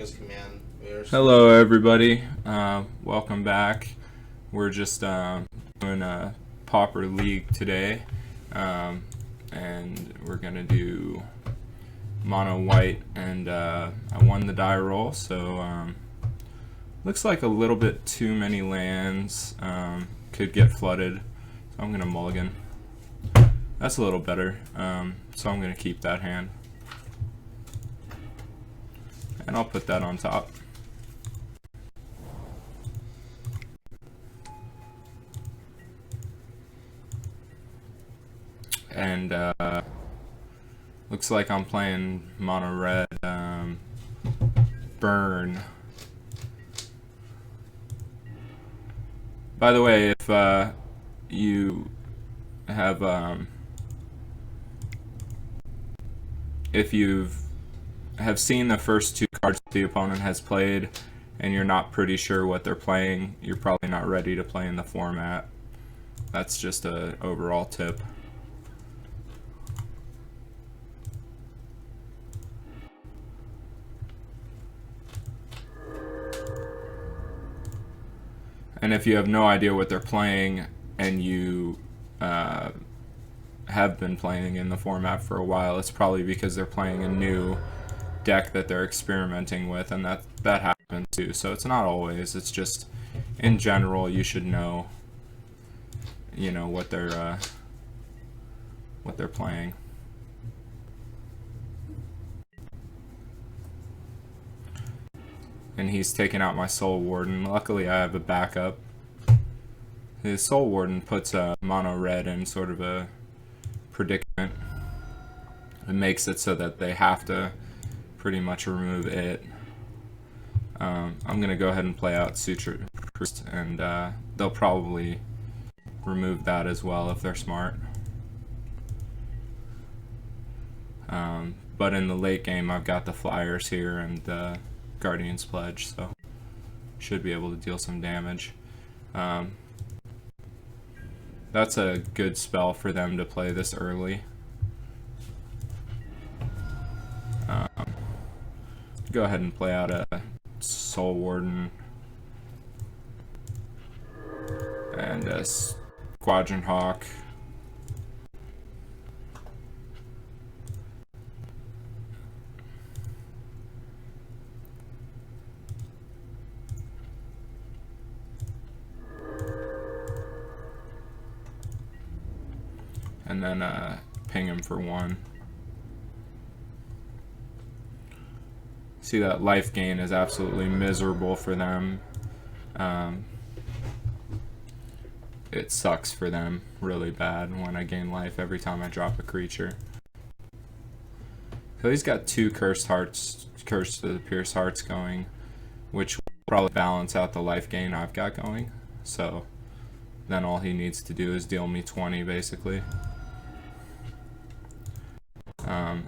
his command. Hello everybody, welcome back. We're just doing a Pauper League today, and we're gonna do mono white, and I won the die roll, so looks like a little bit too many lands could get flooded, so I'm gonna mulligan. That's a little better, so I'm gonna keep that hand, and I'll put that on top. And looks like I'm playing mono red burn. By the way, if you have if have seen the first two cards the opponent has played and you're not pretty sure what they're playing, you're probably not ready to play in the format. That's just a overall tip. And if you have no idea what they're playing and you have been playing in the format for a while, it's probably because they're playing a new deck that they're experimenting with, and that happens too. So it's not always. It's just in general you should know, what they're playing. And he's taking out my Soul Warden. Luckily I have a backup. His Soul Warden puts mono red in sort of a predicament. It makes it so that they have to pretty much remove it. I'm going to go ahead and play out Suture Priest, and they'll probably remove that as well if they're smart. But in the late game I've got the Flyers here and Guardian's Pledge, so should be able to deal some damage. That's a good spell for them to play this early. Go ahead and play out a Soul Warden and a Squadron Hawk. And then ping him for 1. See, that life gain is absolutely miserable for them. It sucks for them really bad when I gain life every time I drop a creature. So he's got 2 Cursed Hearts, Curse to the Pierce Hearts going, which will probably balance out the life gain I've got going. So then all he needs to do is deal me 20 basically.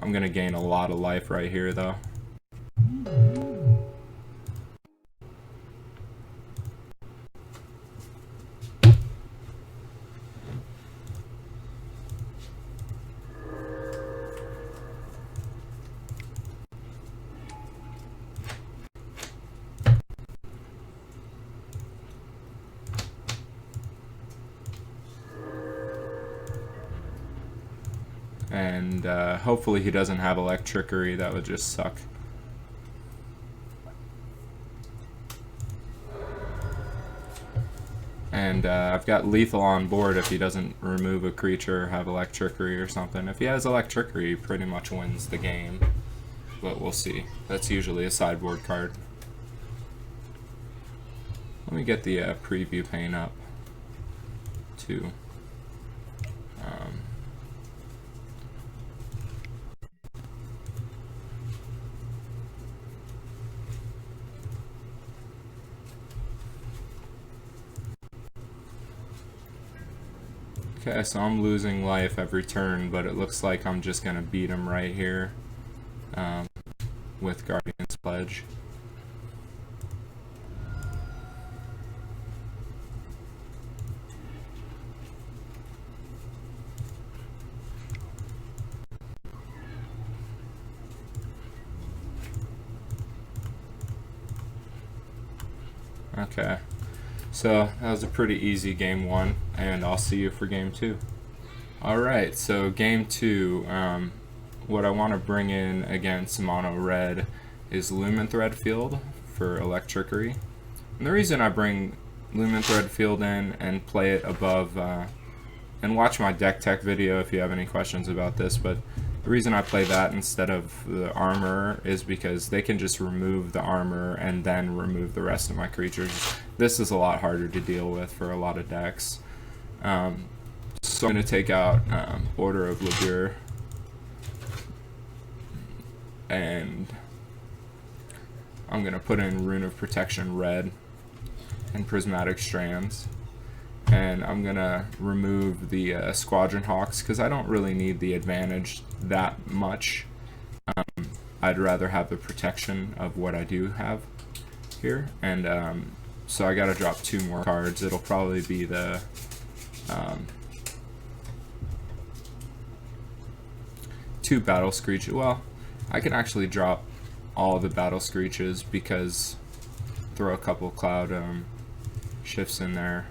I'm going to gain a lot of life right here though. And hopefully he doesn't have Electrickery. That would just suck. And I've got Lethal on board if he doesn't remove a creature or have Electrickery or something. If he has Electrickery, he pretty much wins the game. But we'll see. That's usually a sideboard card. Let me get the preview pane up too. Okay, so I'm losing life every turn, but it looks like I'm just going to beat him right here with Guardian's Pledge. Okay. So that was a pretty easy game 1, and I'll see you for game 2. Alright, so game 2, what I want to bring in against mono red is Lumen Thread Field for electricity. And the reason I bring Lumen Thread Field in and play it above, and watch my deck tech video if you have any questions about this, but the reason I play that instead of the armor is because they can just remove the armor and then remove the rest of my creatures. This is a lot harder to deal with for a lot of decks. So I'm going to take out Order of Labure, and I'm going to put in Rune of Protection red and Prismatic Strands. And I'm going to remove the Squadron Hawks because I don't really need the advantage that much. I'd rather have the protection of what I do have here. And so I got to drop 2 more cards. It'll probably be the 2 Battle Screeches. Well, I can actually drop all the Battle Screeches because throw a couple Cloud Shifts in there,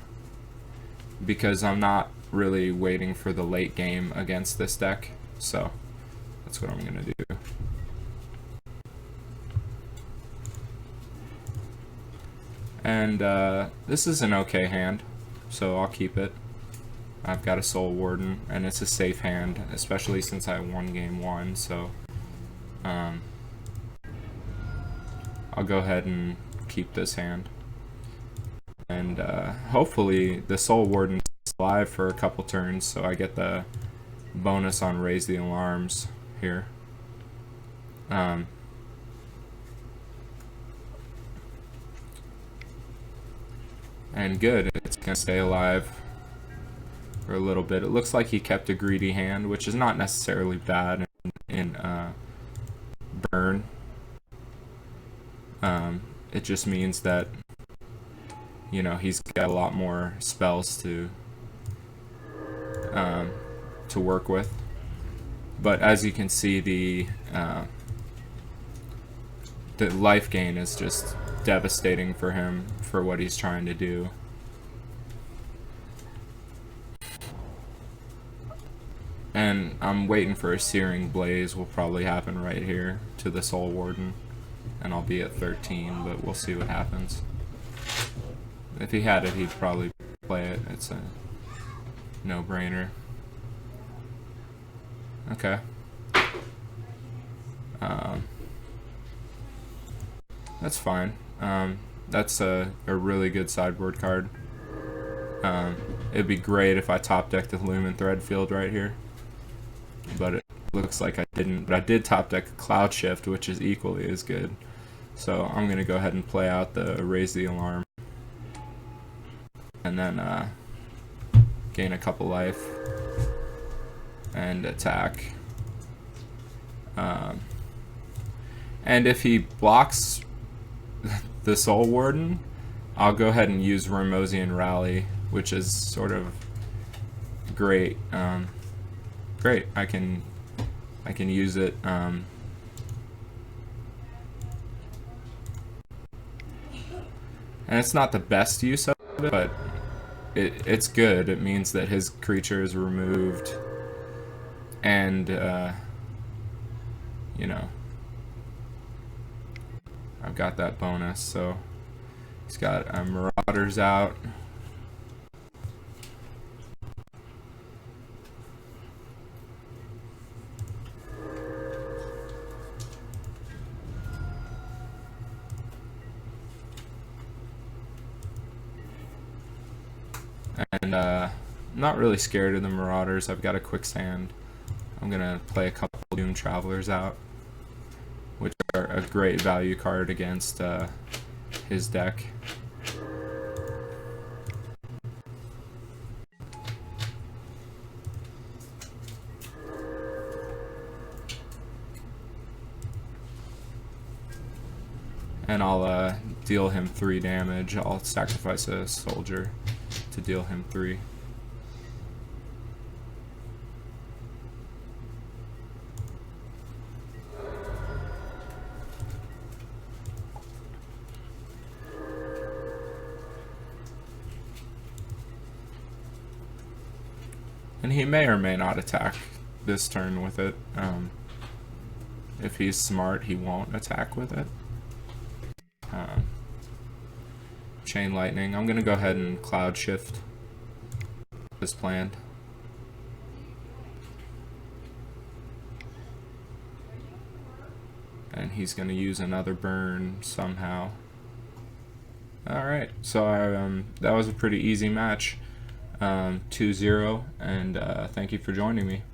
because I'm not really waiting for the late game against this deck, so that's what I'm going to do. And this is an okay hand, so I'll keep it. I've got a Soul Warden, and it's a safe hand, especially since I won game 1, so I'll go ahead and keep this hand. And hopefully the Soul Warden is alive for a couple turns, so I get the bonus on Raise the Alarms here. And good, it's going to stay alive for a little bit. It looks like he kept a greedy hand, which is not necessarily bad in burn. It just means that, you know, he's got a lot more spells to work with. But as you can see, the life gain is just devastating for him for what he's trying to do. And I'm waiting for a Searing Blaze will probably happen right here to the Soul Warden, and I'll be at 13, but we'll see what happens. If he had it, he'd probably play it. It's a no-brainer. Okay. That's fine. That's a really good sideboard card. It'd be great if I top decked the Lumen Thread Field right here, but it looks like I didn't. But I did top deck a Cloud Shift, which is equally as good. So I'm going to go ahead and play out the Raise the Alarm, and then gain a couple life and attack. And if he blocks the Soul Warden, I'll go ahead and use Remosian Rally, which is sort of great. Great, I can use it. And it's not the best use of it, but it's good. It means that his creature is removed, and you know, I've got that bonus. So he's got Marauders out. And I'm not really scared of the Marauders. I've got a Quicksand. I'm gonna play a couple Doom Travelers out, which are a great value card against his deck. And I'll deal him 3 damage. I'll sacrifice a soldier to deal him 3. And he may or may not attack this turn with it. If he's smart, he won't attack with it. Chain Lightning. I'm going to go ahead and Cloud Shift as planned. And he's going to use another burn somehow. Alright, so that was a pretty easy match. 2-0, and thank you for joining me.